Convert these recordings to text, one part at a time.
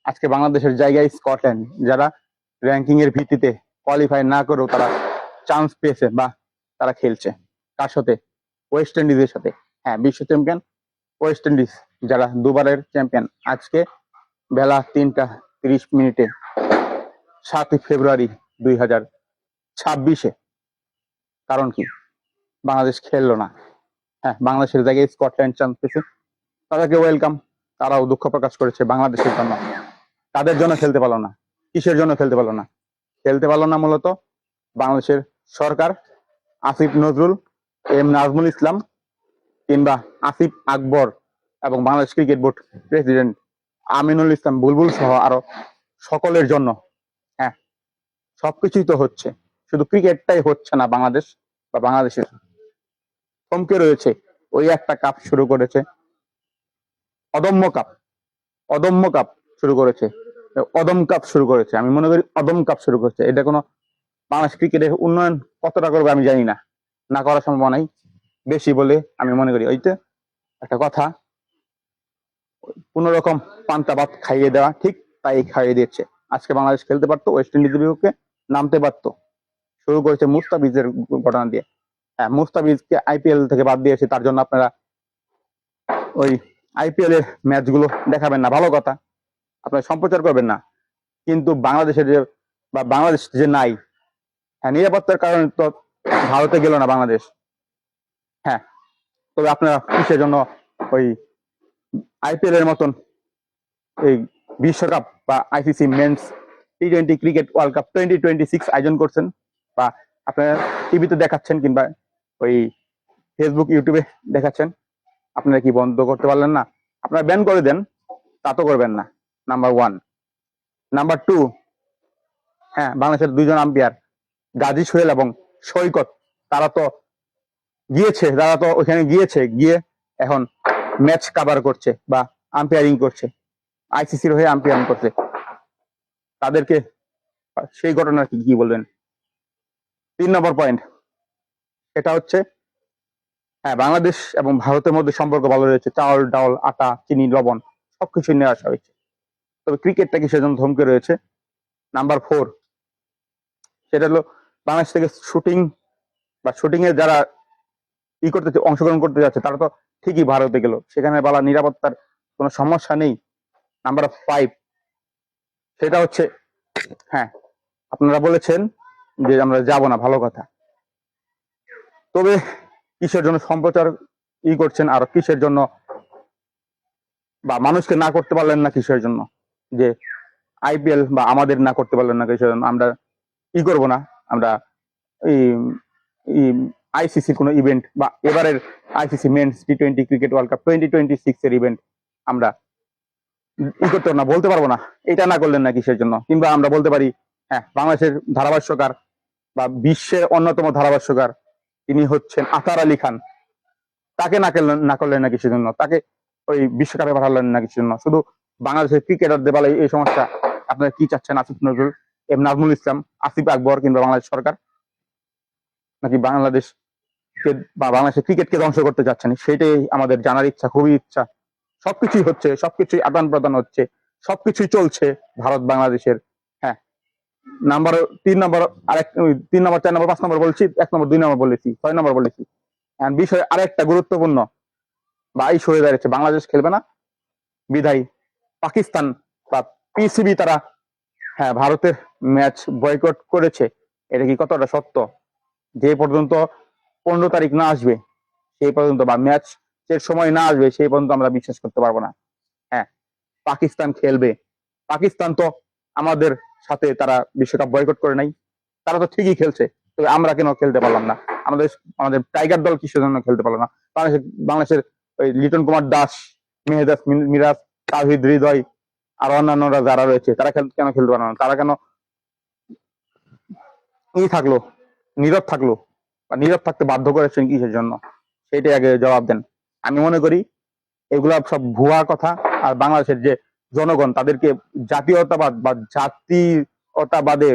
আজকে বাংলাদেশের জায়গায় স্কটল্যান্ড, যারা র্যাঙ্কিং এর ভিত্তিতে কোয়ালিফাই না করেও তারা চান্স পেয়েছে বা তারা খেলছে কার সাথে? ওয়েস্ট ইন্ডিজের সাথে। হ্যাঁ, বিশ্ব চ্যাম্পিয়ন ওয়েস্ট ইন্ডিজ, যারা দুবারের চ্যাম্পিয়ন। আজকে বেলা 3টা 30 মিনিটে 7ই ফেব্রুয়ারি 2026-এ কারণ কি? বাংলাদেশ খেললো না। হ্যাঁ, বাংলাদেশের জায়গায় স্কটল্যান্ড চান্স পেয়েছে, তাদেরকে ওয়েলকাম। তারাও দুঃখ প্রকাশ করেছে বাংলাদেশের জন্য। তাদের জন্য খেলতে পারলো না। কিসের জন্য খেলতে পারলো না? খেলতে পারলো না মূলত বাংলাদেশের সরকার, আসিফ নজরুল, নাজমুল ইসলাম কিংবা আসিফ আকবর এবং Bangladesh cricket board president Aminul Islam Bulbul সহ আরো সকলের জন্য। হ্যাঁ, সবকিছুই তো হচ্ছে, শুধু ক্রিকেটটাই হচ্ছে না। বাংলাদেশ বা বাংলাদেশের থমকে রয়েছে। ওই একটা কাপ শুরু করেছে, অদম্য কাপ। অদম্য কাপ শুরু করেছে, অদম কাপ শুরু করেছে। আমি মনে করি অদম কাপ শুরু করেছে। এটা কোনো বাংলাদেশ ক্রিকেটের উন্নয়ন কতটা করবে আমি জানি না, না করার সম্ভাবনা নাই বেশি বলে আমি মনে করি। ওইটা একটা কথা, কোন রকম পান্তা ভাত খাইয়ে দেওয়া ঠিক তাই খাইয়ে দিচ্ছে। আজকে বাংলাদেশ খেলতে পারতো, ওয়েস্ট ইন্ডিজের বিপক্ষে নামতে পারতো। শুরু করেছে মুস্তাফিজের ঘটনা দিয়ে। হ্যাঁ, মুস্তাফিজকে আইপিএল থেকে বাদ দিয়েছে, তার জন্য আপনারা ওই আইপিএল এর ম্যাচ গুলো দেখাবেন না, ভালো কথা, আপনারা সম্প্রচার করবেন না। কিন্তু বাংলাদেশের যে বা বাংলাদেশ যে নাই, হ্যাঁ, নিরাপত্তার কারণে তো ভারতে গেল না বাংলাদেশ। হ্যাঁ, তবে আপনারা কিসের জন্য ওই আইপিএল এর মতন এই বিশ্বকাপ বা ICC men's T20 cricket world cup 2026 আয়োজন করছেন, বা আপনারা টিভিতে দেখাচ্ছেন কিংবা ওই ফেসবুক ইউটিউবে দেখাচ্ছেন? আপনারা কি বন্ধ করতে পারলেন না? আপনারা ব্যান করে দেন, তা তো করবেন না। নাম্বার 1। নাম্বার 2, হ্যাঁ, বাংলাদেশের 2জন আম্পায়ার গাজী সোহেল এবং সৈকত, তারা তো ওখানে গিয়ে এখন ম্যাচ কাভার করছে বা আম্পায়ারিং করছে, আইসিসির হয়ে আম্পায়ারিং করছে। তাদেরকে সেই ঘটনার কি বলবেন? 3 নম্বর পয়েন্ট, এটা হচ্ছে, হ্যাঁ, বাংলাদেশ এবং ভারতের মধ্যে সম্পর্ক ভালো রয়েছে। চাউল, ডাউল, আটা, চিনি, লবণ সবকিছু নিয়ে আসা হয়েছে। তবে ক্রিকেটটা কি সেজন্য থমকে রয়েছে? নাম্বার 4, সেটা হলো বাংলাদেশ থেকে শুটিং এর যারা অংশগ্রহণ করতে যাচ্ছে, তারা তো ঠিকই ভারতে গেল, সেখানে বলা নিরাপত্তার কোনো সমস্যা নেই। নাম্বার 5, সেটা হচ্ছে, হ্যাঁ, আপনারা বলেছেন যে আমরা যাব না, ভালো কথা। তবে কিসের জন্য সম্প্রচার করছেন, আর কিসের জন্য বা মানুষকে না করতে পারলেন না কিসের জন্য? যে আইপিএল বা আমাদের না করতে পারলেন না কিসের জন্য? আমরা করব না, আমরা আইসিসির কোনো ইভেন্ট বা এবারের ICC men's T20 cricket world cup 2026 এর ইভেন্ট আমরা করতে না, বলতে পারবো না। এটা না করলেন না কিসের জন্য? কিংবা আমরা বলতে পারি, হ্যাঁ, বাংলাদেশের ধারাভাষ্যকার বা বিশ্বের অন্যতম ধারাভাষ্যকার তিনি হচ্ছেন আতার আলী খান, তাকে না করলেন না কিসের জন্য? তাকে ওই বিশ্বকাপে পাঠালেন না কিসের জন্য? শুধু বাংলাদেশের ক্রিকেটারদের বেলায় এই সমস্যা। আপনারা কি চাচ্ছেন? আসিফ নজরুল, নাজমুল ইসলাম, আসিফ আকবর কিংবা বাংলাদেশ সরকার নাকি বাংলাদেশ বা বাংলাদেশের ক্রিকেটকে ধ্বংস করতে চাচ্ছেন? সেটাই আমাদের জানার ইচ্ছা, খুবই ইচ্ছা। সবকিছুই হচ্ছে, সবকিছুই আদান প্রদান হচ্ছে, সবকিছুই চলছে ভারত বাংলাদেশের। হ্যাঁ, নাম্বার 3 নম্বর, 3 নম্বর, 4 নম্বর, 5 নম্বর বলেছি, 1 নম্বর, 2 নম্বর বলেছি, 6 নম্বর বলেছি। বিষয় আরেকটা গুরুত্বপূর্ণ বা ইস্যু হয়ে দাঁড়িয়েছে, বাংলাদেশ খেলবে না বিধায় পাকিস্তান বা পিসিবি তারা, হ্যাঁ, ভারতের ম্যাচ বয়কট করেছে। এটা কি কতটা সত্য? যে পর্যন্ত 15 তারিখ না আসবে সেই পর্যন্ত, বা ম্যাচ এর সময় না আসবে সেই পর্যন্ত আমরা বিশ্বাস করতে পারবো না। হ্যাঁ, পাকিস্তান খেলবে। পাকিস্তান তো আমাদের সাথে তারা বিশ্বকাপ বয়কট করে নাই, তারা তো ঠিকই খেলছে। তবে আমরা কেন খেলতে পারলাম না? আমাদের আমাদের টাইগার দল কিসের জন্য খেলতে পারলো না? বাংলাদেশের ওই লিটন কুমার দাস, মেহেদাস মিরাজ, তাহিদ হৃদয় আর অন্যান্যরা যারা রয়েছে, তারা কেন খেলতে পারলো না? তারা কেন থাকলো, নীরব থাকলো, বা নীরব থাকতে বাধ্য করেছেন কিসের জন্য? সেটাই আগে জবাব দেন। আমি মনে করি এগুলা সব ভুয়া কথা। আর বাংলাদেশের যে জনগণ, তাদেরকে জাতীয়তাবাদ বা জাতীয়তাবাদে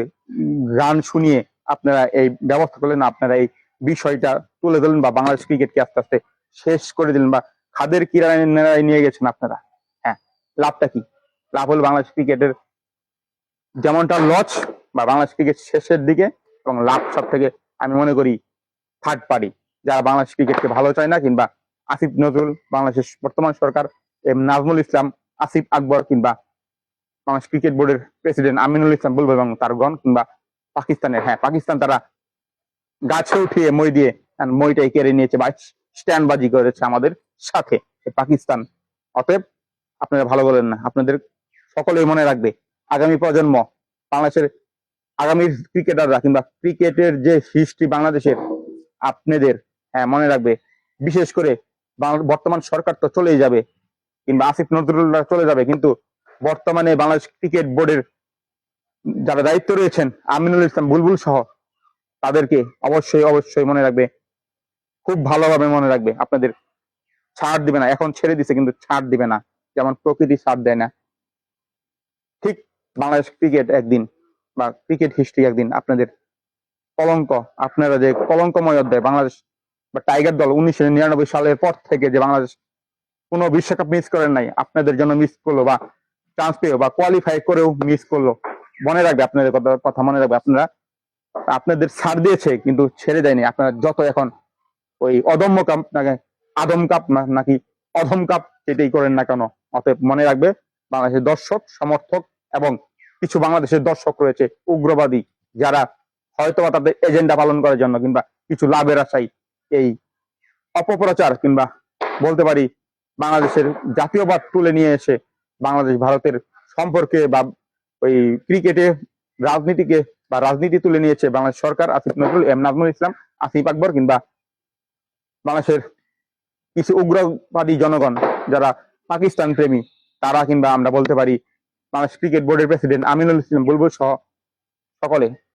গান শুনিয়ে আপনারা এই ব্যবস্থা করলেন, আপনারা এই বিষয়টা তুলে দিলেন, বা বাংলাদেশ ক্রিকেটকে আস্তে আস্তে শেষ করে দিলেন, বা খাদের কিনারায় নিয়ে গেছেন আপনারা। হ্যাঁ, লাভটা কি? লাভ হলো বাংলাদেশ ক্রিকেটের যেমনটা লস বা বাংলাদেশ ক্রিকেট শেষের দিকে, এবং লাভ সব থেকে আমি মনে করি থার্ড পার্টি, যারা বাংলাদেশ ক্রিকেটকে ভালো চায় না, কিংবা আসিফ নজরুল, বাংলাদেশের বর্তমান সরকার নাজমুল ইসলাম, আসিফ আকবর, কিংবা বাংলাদেশ ক্রিকেট বোর্ডের প্রেসিডেন্ট আমিনুল ইসলাম বুলবুল এবং তার গণ, কিংবা পাকিস্তানের, হ্যাঁ পাকিস্তান, তারা গাছে উঠিয়ে মই দিয়ে মইটাই কেড়ে নিয়েছে বা স্ট্যান্ডবাজি করেছে আমাদের সাথে পাকিস্তান। অতএব আপনারা ভালো বলেন না, আপনাদের সকলেই মনে রাখবে আগামী প্রজন্ম, বাংলাদেশের আগামী ক্রিকেটাররা, কিংবা ক্রিকেটের যে হিস্ট্রি বাংলাদেশের, আপনাদের হ্যাঁ মনে রাখবে। বিশেষ করে বর্তমান সরকার তো চলেই যাবে, কিংবা আসিফ নজরুল্লাহ চলে যাবে, কিন্তু বর্তমানে বাংলাদেশ ক্রিকেট বোর্ডের যারা দায়িত্ব রয়েছেন আমিনুল ইসলাম বুলবুল সহ, তাদেরকে অবশ্যই অবশ্যই মনে রাখবে, খুব ভালোভাবে মনে রাখবে। আপনাদের ছাড় দিবে না, এখন ছেড়ে দিছে কিন্তু ছাড় দিবে না, যেমন প্রকৃতি ছাড় দেয় না, ঠিক বাংলাদেশ ক্রিকেট একদিন বা ক্রিকেট হিস্ট্রি একদিন আপনাদের কলঙ্ক, আপনারা যে কলঙ্কময় অধ্যায়, বাংলাদেশ বা টাইগার দল 1999 সালের পর থেকে যে বাংলাদেশ কোনো বিশ্বকাপ মিস করেন নাই, আপনাদের জন্য মিস করলো, বা চান্স পেয়েও বা কোয়ালিফাই করেও মিস করলো। মনে রাখবে, আপনাদের কথা মনে রাখবে। আপনারা, আপনাদের ছাড় দিয়েছে কিন্তু ছেড়ে দেয়নি। আপনারা যত এখন ওই অদম্য কাপ নাকি আদম কাপ নাকি অধম কাপ যেটাই করেন না কেন, অতএব মনে রাখবে বাংলাদেশের দর্শক সমর্থক এবং কিছু বাংলাদেশের দর্শক রয়েছে উগ্রবাদী, যারা হয়তোবা তাদের এজেন্ডা পালন করার জন্য, কিংবা কিছু লাভের আশায় এই অপপ্রচার, কিংবা বলতে পারি বাংলাদেশের জাতীয়বাদ তুলে নিয়ে এসে বাংলাদেশ ভারতের সম্পর্কে বা ওই ক্রিকেটে রাজনীতিকে বা রাজনীতি তুলে নিয়েছে বাংলাদেশ সরকার, আসিফ নজরুল, নাজমুল ইসলাম, আসিফ আকবর, কিংবা বাংলাদেশের কিছু উগ্রবাদী জনগণ যারা পাকিস্তান প্রেমী, তারা, কিংবা আমরা বলতে পারি বাংলাদেশ ক্রিকেট বোর্ডের প্রেসিডেন্ট আমিনুল ইসলাম বুলবুল সহ সকলে